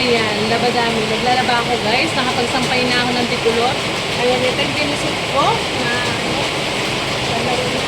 Ayan, labadami. Naglalaba ako guys. Nakapagsampay na ako ng tikulot. Ayan, ito yung binisip ko na lalaro na.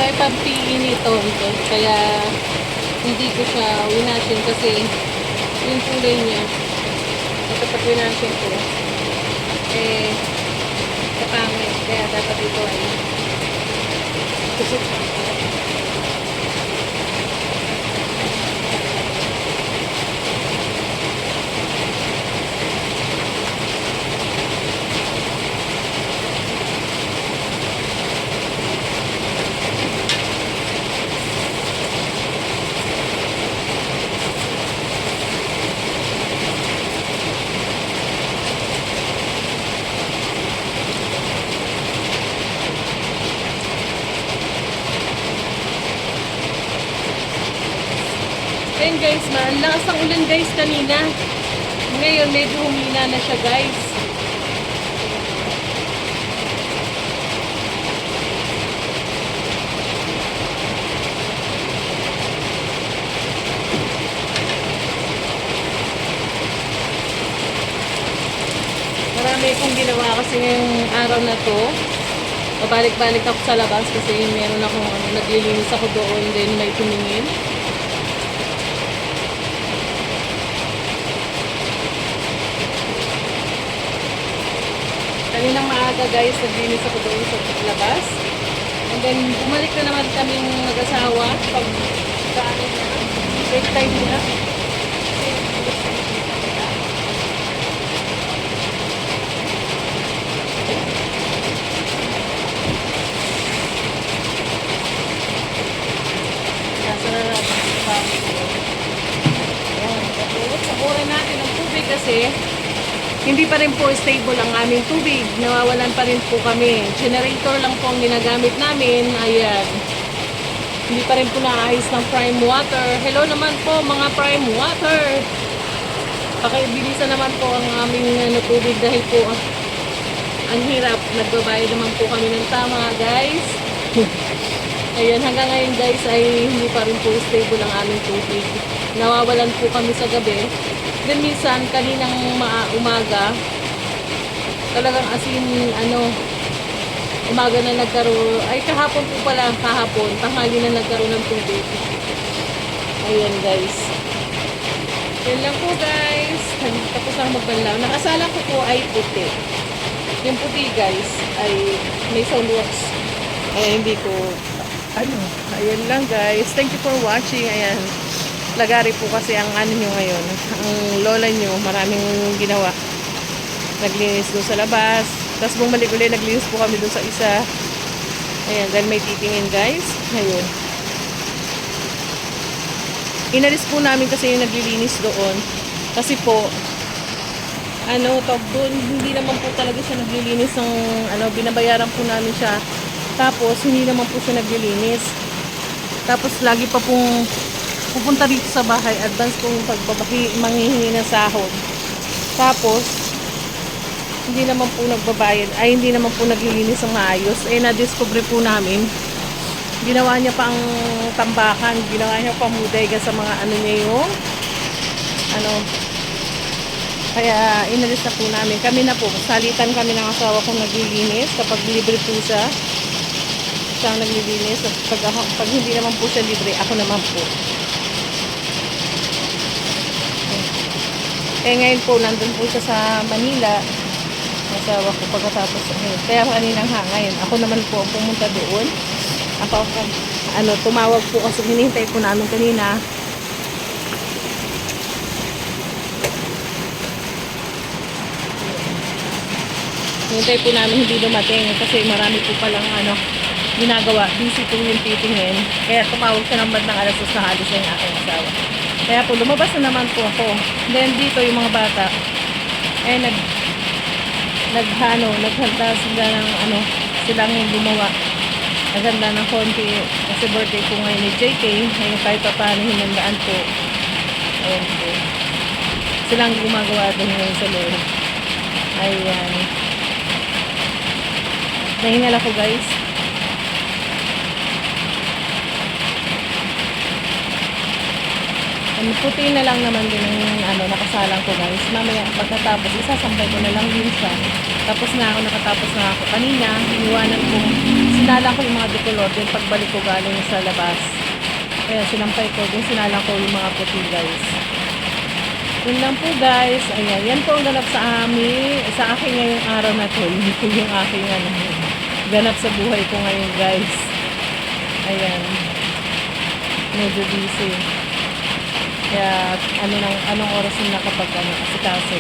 Kaya pampiin ito. Kaya hindi ko siya winashin kasi yung kulay niya. Ito pag winashin ko, eh, kapangit. Kaya dapat ito ay kusot lang. Ayan guys, ang lakas ng ulan guys kanina. Ngayon medyo humina na siya guys. Marami akong ginawa kasi ngayong araw na to. Pabalik-balik ako sa labas kasi meron akong naglilinis ako doon, then may tumingin. Kaninang maaga guys, naglinis ako doon sa labas. And then, bumalik na naman kaming mag-asawa pag kaano na, break time na. Nasa na natin sa bago. Ayan, tapos saburan natin ang tubig kasi hindi pa rin po stable ang aming tubig. Nawawalan pa rin po kami. Generator lang po ang ginagamit namin. Ayan. Hindi pa rin po naayos ng prime water. Hello naman po mga prime water. Pakibilisan naman po ang aming tubig dahil po ang hirap. Nagbabayad naman po kami ng tama guys. Ayan, hanggang ngayon guys ay hindi pa rin po stable ang aming tubig. Nawawalan po kami sa gabi. Then minsan, kaninang umaga, talagang umaga na nagkaroon, ay kahapon po pala, tanghali na nagkaroon ng tubig. Ayan guys. Yan lang po guys. Tapos ang magbanlaw. Nakasalang ko po ay puti. Yung puti guys, ay may soundworks. Ay hindi ko, ayan lang guys. Thank you for watching. Ayan. Lagari po kasi ang nyo ngayon. Ang lola nyo, maraming ginawa. Naglinis doon sa labas. Tapos bumalik ulit, naglinis po kami doon sa isa. Ayan, dahil may titingin guys. Ayun. Inalis po namin kasi yung naglilinis doon. Kasi po, doon, hindi naman po talaga siya naglilinis ng, binabayaran po namin siya. Tapos, hindi naman po siya naglilinis. Tapos, lagi pa pong pupunta dito sa bahay, advance po yung manghihingi ng sahod. Tapos, hindi naman po nagbabayad, ay hindi naman po naglilinis ng maayos. Na-discover po namin, ginawa niya pang tambakan, ginawa niya pang bodega sa mga ano niya yung, ano, kaya inalis na po namin. Kami na po, salitan kami ng asawa kong naglilinis, kapag libre po siya ang naglilinis, at pag hindi naman po siya libre, ako naman po. Ngayon po, nandun po siya sa Manila, asawa ko pagkatapos kaya kaninang ngayon ako naman po ang pumunta doon. Ako tumawag po kasi hinihintay po namin kanina. Hinihintay po namin hindi dumating kasi marami po palang ginagawa, busy po yung titingin, kaya tumawag siya ng bandang alas 2 na halos yung aking asawa. Kaya po lumabas na naman po ako. Then dito yung mga bata naghanda sila ng silang gumawa. Naghanda ng konti kasi birthday po ngayon ni JK. Ngayon kahit pa paano hinandaan po. Ayan po. Silang gumagawa doon ngayon sa loob. Ayan. Nahingal ako guys. Puti na lang naman din yung nakasalang ko guys. Mamaya pagkatapos isasampay ko na lang din siya. Tapos nakatapos na ako kanina. Iniwanan ko, sinalang ko yung mga decolor din pagbalik ko galing sa labas. Kaya sinampay ko din, sinalang ko yung mga puti guys. Yun lang po guys. Ayan, yan po ang ganap sa akin ngayong araw na to. Hindi po yung aking ganap sa buhay ko ngayon guys. Ayan. Medyo busy. Kaya anong oras yung asikaso.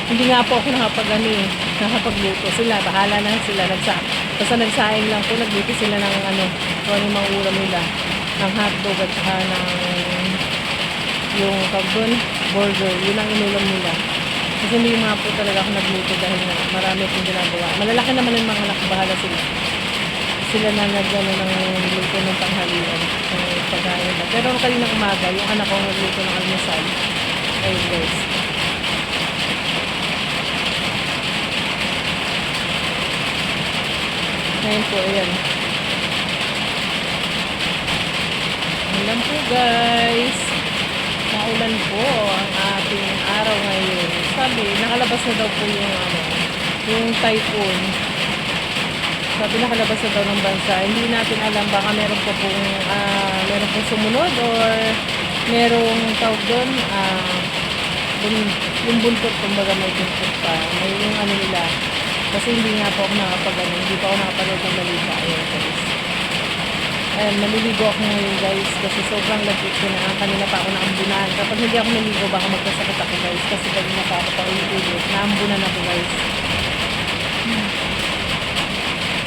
Hindi nga po ako nakapagluto. Sila, bahala na sila. Basta nagsaing lang po, nagluto sila ng kung ano yung mga ulam nila. Ng hotdog at saka ng yung burger. Yun ang inulam nila. Kasi hindi nga po talaga ako nagluto dahil marami pong ginagawa. Malalaki naman yung mga anak, bahala sila. Sila na ng luto ng tanghalian. Pagkain na. Pero kaninang umaga, yung anak ko nagluto ng almusal. Ayun guys. Ngayon po, ayan. Ayan po guys. Maulan po ang ating araw ngayon. Sabi, nakalabas na daw po yung typhoon. Sabi nakalabas na daw ng bansa. Hindi natin alam, baka meron pong sumunod or merong tawag doon, yung buntot, kumbaga may buntot pa. May yung nila. Kasi hindi nga po ako hindi pa ako nakapanood ng balita. Ayan guys. Ayan, maliligo ako ngayon guys kasi sobrang lagit ko na. Kanina pa ako naambunan. Kapag hindi ako naligo, baka magkasakit ako guys. Kasi kanina pa ako paulit-ulit. Naambunan ako guys.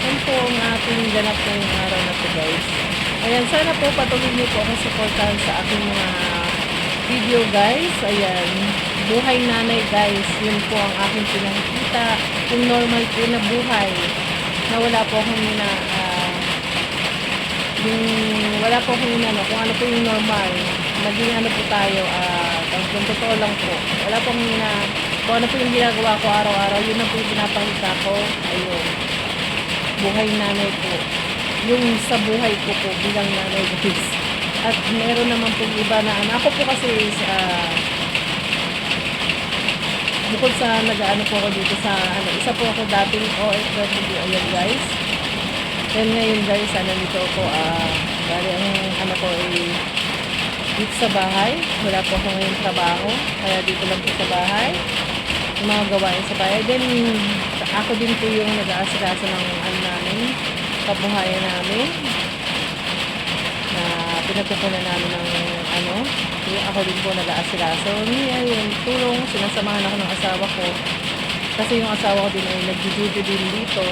Yan po ang ating ganap ngayong araw na to guys. Ayan, sana po patuloy niyo po akong supportahan sa aking mga video guys. Ayan, buhay nanay guys. Yun po ang aking pinakikita. Yung normal po na buhay. Na wala po akong wala po akong kung ano po yung normal. Maging po tayo, kung totoo lang po. Wala po akong kung ano po yung ginagawa ko araw-araw. Yun na po yung pinapakita ko. Ayun. Buhay nanay po. Yung sa buhay ko po bilang nanay guys. At meron naman po iba na ako po kasi bukod sa po ako dito sa isa po ako dating OFW. Ayan guys. Then ngayon guys, nandito ako bali ang ko dito sa bahay. Wala po ako ngayon trabaho. Kaya dito lang po sa bahay. Yung mga gawain sa bahay. Then ako din po yung nag-aasikaso ng namin, kabuhayan namin. Na pinagkukunan namin ng yung ako din po nag-aasikaso. Ayun, tulong, sinasamahan ako ng asawa ko. Kasi yung asawa ko din ay nag-duty din dito.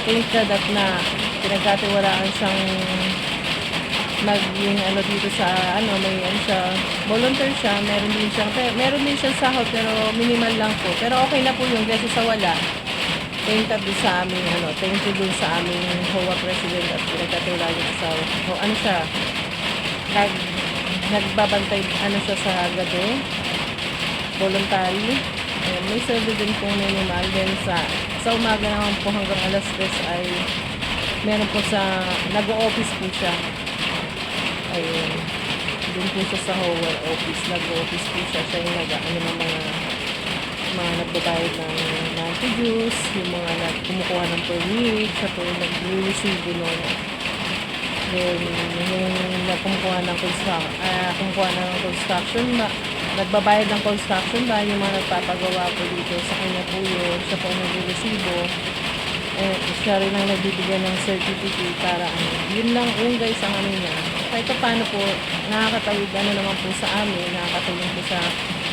Thank God that na pinagkatiwalaan siyang maging dito sa may siya, volunteer siya, meron din siyang sahod pero minimal lang po. Pero okay na po yun kasi sa wala. Thank God din sa aming thank you dun sa aming HOA president at pinagkatiwalaan yung asawa. So siya, nagbabantay siya sa gabi, voluntary. Ayan, may server din po minimal. Then sa umaga naman po hanggang alas 3 ay meron po sa nag-o-office po siya. Ayun. Doon po siya sa Howell office. Nag-o-office po siya. Siya yung nag-ano ng mga nagbabayad ng monthly dues, yung mga kumukuha ng permit, siya po yung nag-receive nun. Then, yung kumukuha ng construction ba, nagbabayad ng construction ba, yung mga nagpapagawa po dito sa kanya po yun, siya po ang nag-resibo. Eh, siya rin ang nagbibigay ng certificate para ano. Yun lang yun guys ang ano niya. Kahit pa paano po, nakakatawid ano naman po sa amin, nakakatulong po sa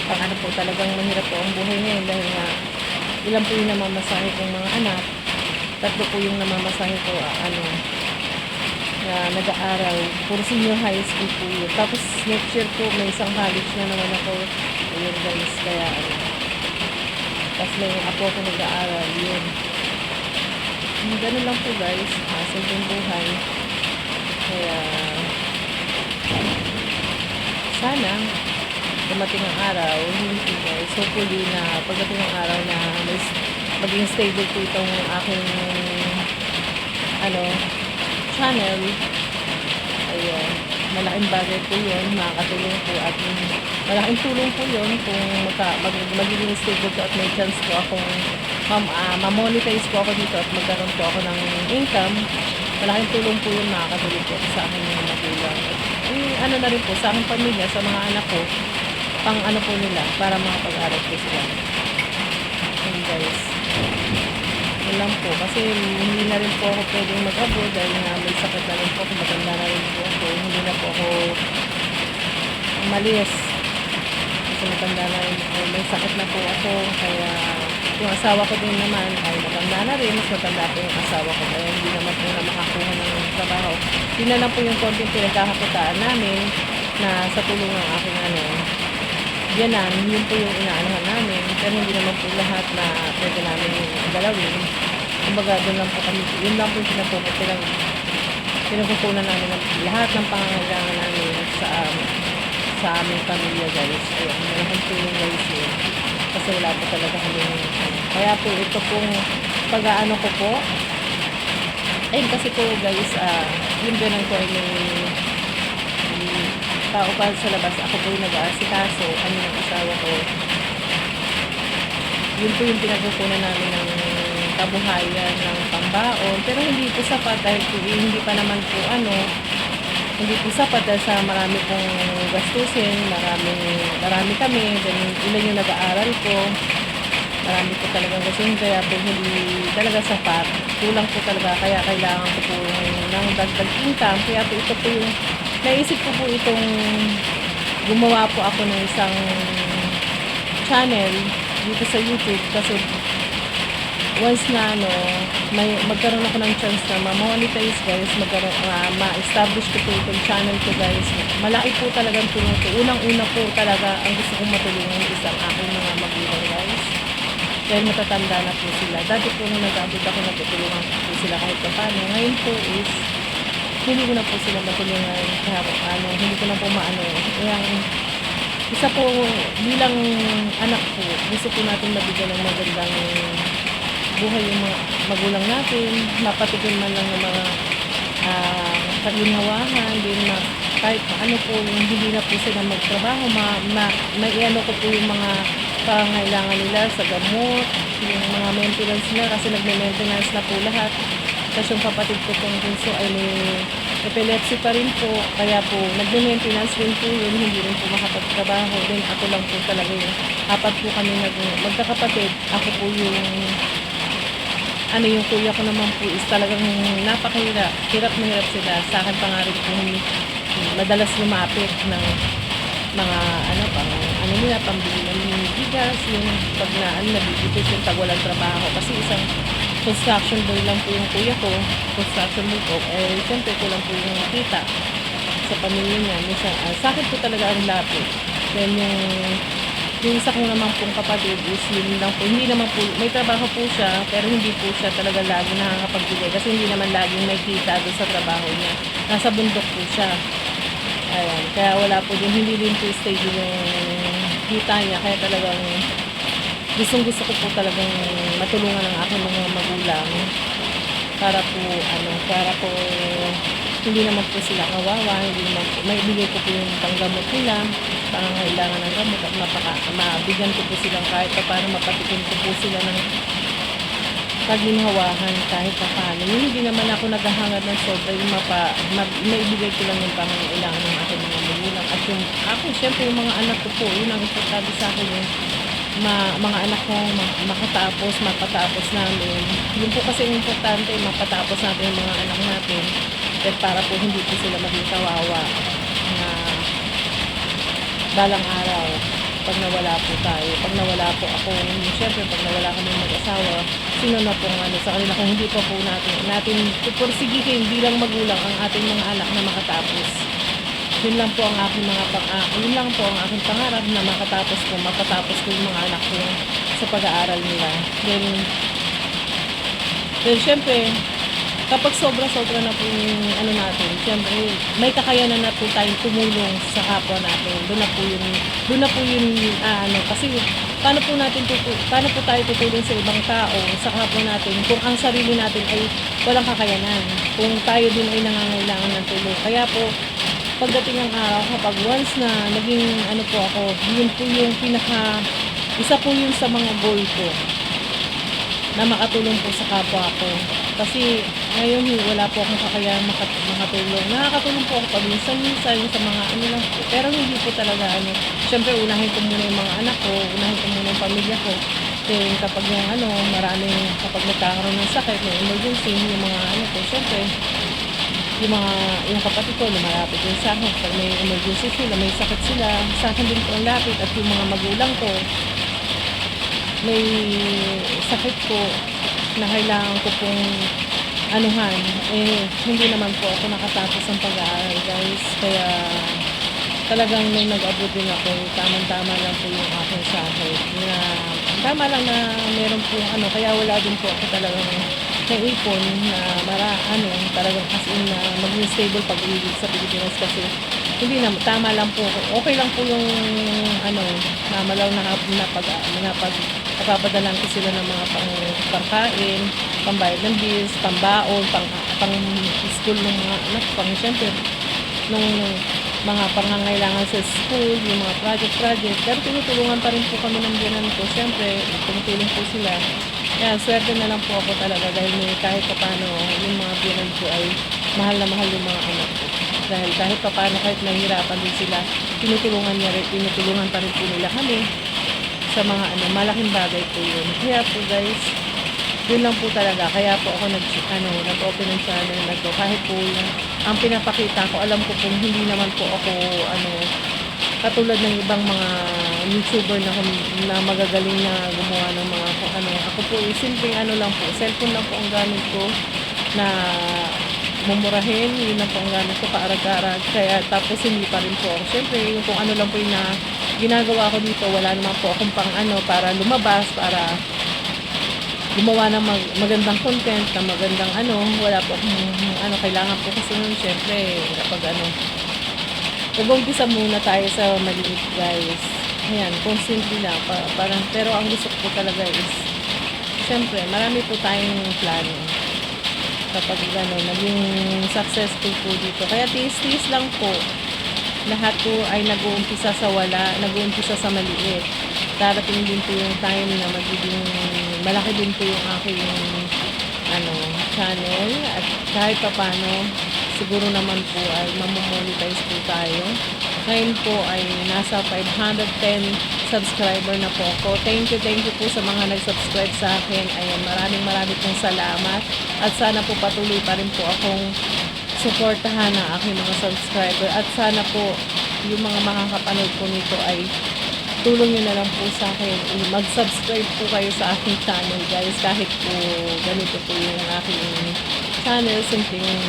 pang ano po, talagang mahirap po ang buhay ngayon dahil nga ilan po yung namamasahe kong mga anak, 3 po yung namamasahe ko ano na nag-aaral, puro senior high school po yun. Tapos next year po may isang college na naman ako, ayun guys, kaya ano, tapos may apo ako nag-aaral, yun. Ganun lang po guys, simpleng buhay. Kaya sana dumating ang araw, hindi guys, hopefully na pagdating ang araw na maging stable po itong aking ano, channel. Ayun, malaking bagay po yun, makakatulong po at malaking tulong po yun kung magiging stable po at may chance po akong ma-monetize po ako dito at magkaroon po ako ng income. Malaking tulong po yun, makakatulong po sa akin mga magulang. Ano na rin po sa aking pamilya, sa mga anak ko, pang ano po nila, para mga pag-aral po sila. And guys, yun lang po. Kasi hindi na rin po ako pwedeng mag-abroad dahil nga may sakit na rin po ako, matanda na rin po ako. Hindi na po ako umalis. Kasi matanda na rin po. May sakit na po ako. Kaya yung asawa ko din naman ay matanda na rin. Mas matanda po yung asawa ko. Kaya hindi naman po na makakuha ng trabaho. Yun na lang po yung konting pinagkakakitaan namin na sa tulong ng aking ano, yanan, yun po yung inaanahan namin. Pero hindi naman po lahat na pwede namin galawin. Kumbaga, doon lang po kami, yun lang po yung pinagkukunan namin ng lahat ng pangangailangan namin sa aming pamilya guys. Ayun, malaking tulong guys yun. Kasi wala po talaga kami. Kaya po ito pong pag-aano ko po. Ayun kasi po guys, yung ganun ko ay may tao pa sa labas, ako po yung nag-aasikaso, ano yung asawa ko. Yun po yung pinagkukunan namin ng kabuhayan, ng pambaon. Pero hindi po sapat dahil po, hindi pa naman po hindi po sapat dahil sa marami pong gastusin, marami kami, then ilan yung nag-aaral ko. Marami po talagang gastusin, kaya po hindi talaga sapat. Kulang po talaga, kaya kailangan ko po ng dagdag income. Kaya po ito po yung naisip ko po itong gumawa po ako ng isang channel dito sa YouTube kasi once na magkaroon ako ng chance na ma-monetize guys, ma-establish ko po itong channel ko guys. Malaki po talagang tulong ko. Unang-una po talaga ang gusto kong matulungan isang aking mga magulang guys. Dahil matatanda na po sila. Dati po nung nag-abot ako, natutulungan po sila kahit pa paano. Ngayon po is hindi ko na po sila matulungan hindi ko na po kaya isa po bilang anak po, gusto po natin mabigyan ng magandang buhay yung mga magulang natin, mapatikin man lang ng mga kaginhawahan din na kahit ano po hindi na po sila magtrabaho, maiano ko po yung mga pangailangan nila sa gamot, yung mga maintenance nila kasi nagme-maintenance na po lahat. Kasi yung kapatid ko pong bunso ay may epilepsy pa rin po. Kaya po, nagme-maintenance rin po yun. Hindi rin po makapagtrabaho. Then ako lang po talaga yung apat po kami magkakapatid. Ako po yung yung kuya ko naman po is talagang napakahirap. Hirap na hirap sila. Sa akin pa nga rin po madalas lumapit ng mga nila, pambili ng bigas, yung pag nabibigay yung pag walang trabaho. Kasi isang construction boy lang po yung kuya ko, construction boy po, siyempre ko lang po yung kita sa pamilya niya. Sa akin po talaga ang lapit. Then yung isa ko naman pong kapatid is yun lang po, hindi naman po, may trabaho po siya, pero hindi po siya talaga lagi nakakapagbigay kasi hindi naman laging may kita doon sa trabaho niya. Nasa bundok po siya. Ayan, kaya wala po din, hindi din po stable yung kita niya, kaya talagang gustong-gusto ko po talagang matulungan ang aking mga magulang para po hindi naman po sila kawawa, hindi naman po, maibigay ko po yung panggamot nila, pangangailangan ng gamot at mabigyan ko po silang kahit pa paano mapatikin ko po sila ng paginhawahan kahit pa paano. Yung hindi naman ako naghahangad ng sobra, yung maibigay ko lang yung pangangailangan ng aking mga magulang at yung ako, syempre yung mga anak ko po, yun ang importante sa akin yung mga anak ko mapatapos namin. Yun po kasi yung importante, mapatapos natin yung mga anak natin at para po hindi po sila maging kawawa na balang araw pag nawala po tayo, pag nawala po ako, syempre pag nawala kami mag-asawa, sino na pong sa kanila kung hindi pa po natin pupursigihin bilang magulang ang ating mga anak na makatapos. Yun lang po ang aking yun lang po ang aking pangarap na mapatapos ko yung mga anak ko sa pag-aaral nila. Then syempre, kapag sobra-sobra na po yung natin, syempre, may kakayanan na po tayong tumulong sa kapwa natin. Doon na po yun, kasi paano po tayo tutulong sa ibang tao, sa kapwa natin, kung ang sarili natin ay walang kakayanan, kung tayo din ay nangangailangan ng tulong. Kaya po, pagdating ng araw, kapag once na naging po ako, yun po yung isa po yun sa mga goal ko, na makatulong po sa kapwa ko. Kasi ngayon wala po akong kakayahan makatulong. Nakakatulong po ako paminsan-minsan sa mga lang po. Pero hindi po talaga syempre unahin ko muna yung mga anak ko, unahin ko muna yung pamilya ko. Then kapag yung kapag nagkakaroon ng sakit, may emergency, yung mga ko, syempre, yung kapatid ko, lumalapit din sa akin. Pag may emergency sila, may sakit sila, sa akin din po ang lapit. At yung mga magulang ko, may sakit po na kailangan ko pong hindi naman po ako nakatapos ng pag-aaral, guys. Kaya talagang nung nag-abroad din ako, tamang-tama lang po yung aking sahod. Tama lang na meron po kaya wala din po ako talagang naipon na talagang as in na maging stable pag-ibig sa Pilipinas kasi hindi na, tama lang po. Okay lang po yung namalaw na napapadalan ko sila ng mga pangkain, pambayad ng bills, pambaon, pang school ng mga anak, syempre, nung mga pangangailangan sa school, yung mga project, pero tinutulungan pa rin po kami ng biyanan ko. Syempre, tumutulong po sila. Kaya swerte na lang po ako talaga dahil kahit pa paano yung mga biyanan ko ay mahal na mahal yung mga anak ko. Dahil kahit pa paano, kahit nahihirapan din sila, tinutulungan pa rin po nila kami sa mga malaking bagay po yun. Kaya po guys, yun lang po talaga. Kaya po ako nag-open ng channel na to. Kahit po ang pinapakita ko, alam ko kung hindi naman po ako katulad ng ibang mga YouTuber na magagaling na gumawa ng mga ako po simpleng lang po, cellphone lang po ang gamit ko na mumurahin, yun lang po ang gamit ko kaarag-arag. Kaya tapos hindi pa rin po ako, syempre yung kung lang po yung ginagawa ko dito, wala naman po akong pang para lumabas, para gumawa ng magandang content, na magandang wala po akong kailangan po kasi nun, syempre kapag mag-umpisa muna tayo sa maliit, guys. Ayan, constantly lang. Pero ang gusto ko talaga is, syempre, marami po tayong plano. Kapag naging successful po dito. Kaya tiis-tiis lang po. Lahat po ay nag-uumpisa sa wala, nag-uumpisa sa maliit. Darating din po yung time na magiging malaki din po yung aking channel. At kahit pa paano, siguro naman po ay mamomonetize po tayo. Ngayon po ay nasa 510 subscriber na po ako. Thank you po sa mga nag-subscribe sa akin. Ayan, maraming pong salamat. At sana po patuloy pa rin po akong suportahan ng aking mga subscriber. At sana po yung mga makakapanood po nito ay tulong nyo na lang po sa akin. Mag-subscribe po kayo sa aking channel, guys. Kahit po ganito po yung aking channel, simpleng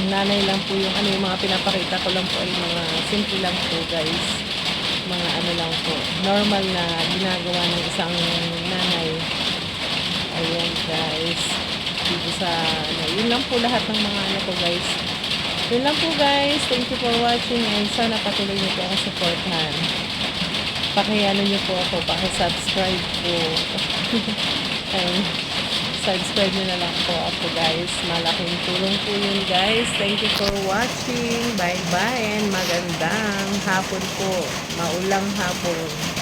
nanay lang po yung yung mga pinapakita ko lang po ay mga simple lang po, guys. Mga lang po, normal na ginagawa ng isang nanay. Ayan, guys. Dito sa yun lang po lahat ng mga ko, guys. Yun lang po, guys. Thank you for watching and sana patuloy niyo po ako supportahan. Pakiano nyo po ako, paki-subscribe po. Ayun. Subscribe nyo na lang po ako guys. Malaking tulong po yun guys. Thank you for watching. Bye bye and magandang hapon po. Maulang hapon.